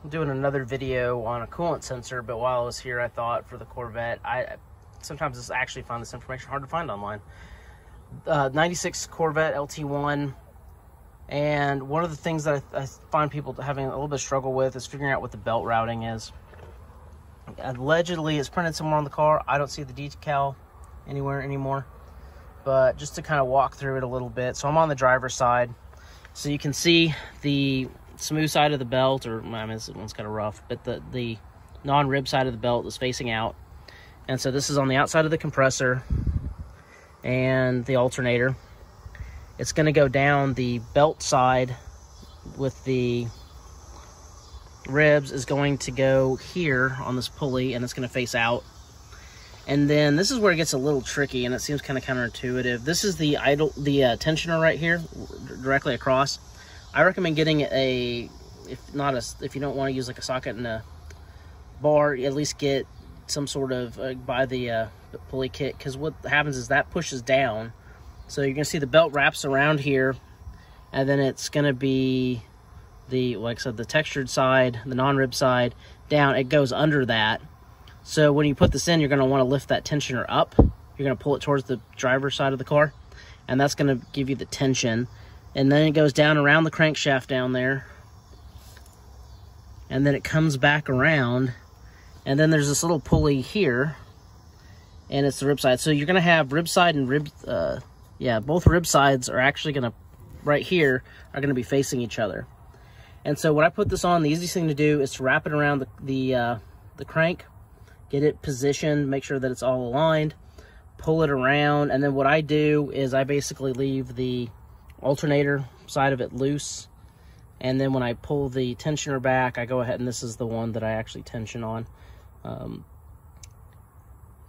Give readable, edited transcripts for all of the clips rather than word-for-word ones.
doing another video on a coolant sensor, but while I was here, I thought for the Corvette, sometimes I actually find this information hard to find online. 96 Corvette LT1, and one of the things that I find people having a little bit of struggle with is figuring out what the belt routing is. Allegedly, it's printed somewhere on the car. I don't see the decal anywhere anymore, but just to kind of walk through it a little bit. So I'm on the driver's side, so you can see the smooth side of the belt, or I mean, this one's kind of rough, but the non-rib side of the belt is facing out. And so this is on the outside of the compressor and the alternator. It's going to go down the belt side with the ribs is going to go here on this pulley, and it's going to face out. And then this is where it gets a little tricky, and it seems kind of counterintuitive. This is the tensioner right here, directly across. I recommend getting if you don't want to use like a socket and a bar, at least get some sort of buy the pulley kit, because what happens is that pushes down. So you're gonna see the belt wraps around here, and then it's gonna be like I said, the textured side, the non-rib side down. It goes under that. So when you put this in, you're gonna want to lift that tensioner up. You're gonna pull it towards the driver's side of the car, and that's gonna give you the tension. And then it goes down around the crankshaft down there, and then it comes back around, and then there's this little pulley here, and it's the rib side. So you're gonna have rib side and rib, both rib sides are actually gonna, right here, are gonna be facing each other. And so when I put this on, the easiest thing to do is to wrap it around the crank, get it positioned, make sure that it's all aligned, pull it around, and then what I do is I basically leave the alternator side of it loose, and then when I pull the tensioner back, I go ahead, and this is the one that I actually tension on.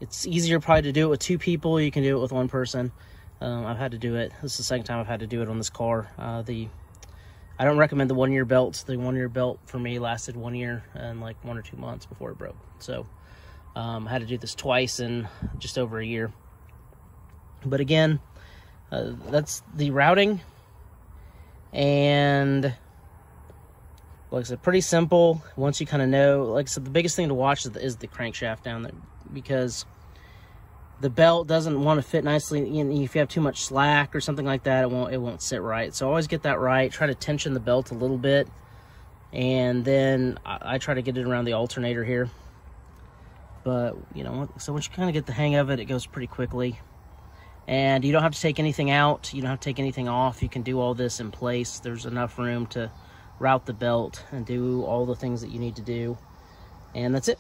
It's easier probably to do it with two people. You can do it with one person. I've had to do it. This is the second time I've had to do it on this car. I don't recommend the 1 year belts. The 1 year belt for me lasted 1 year and like 1 or 2 months before it broke. So I had to do this twice in just over a year. But again, that's the routing, and like I said, pretty simple once you kind of know. Like I said, the biggest thing to watch is the crankshaft down there, because the belt doesn't want to fit nicely. If you have too much slack or something like that, it won't sit right. So always get that right. Try to tension the belt a little bit, and then I try to get it around the alternator here. But so once you kind of get the hang of it, it goes pretty quickly. And you don't have to take anything out. You don't have to take anything off. You can do all this in place. There's enough room to route the belt and do all the things that you need to do. And that's it.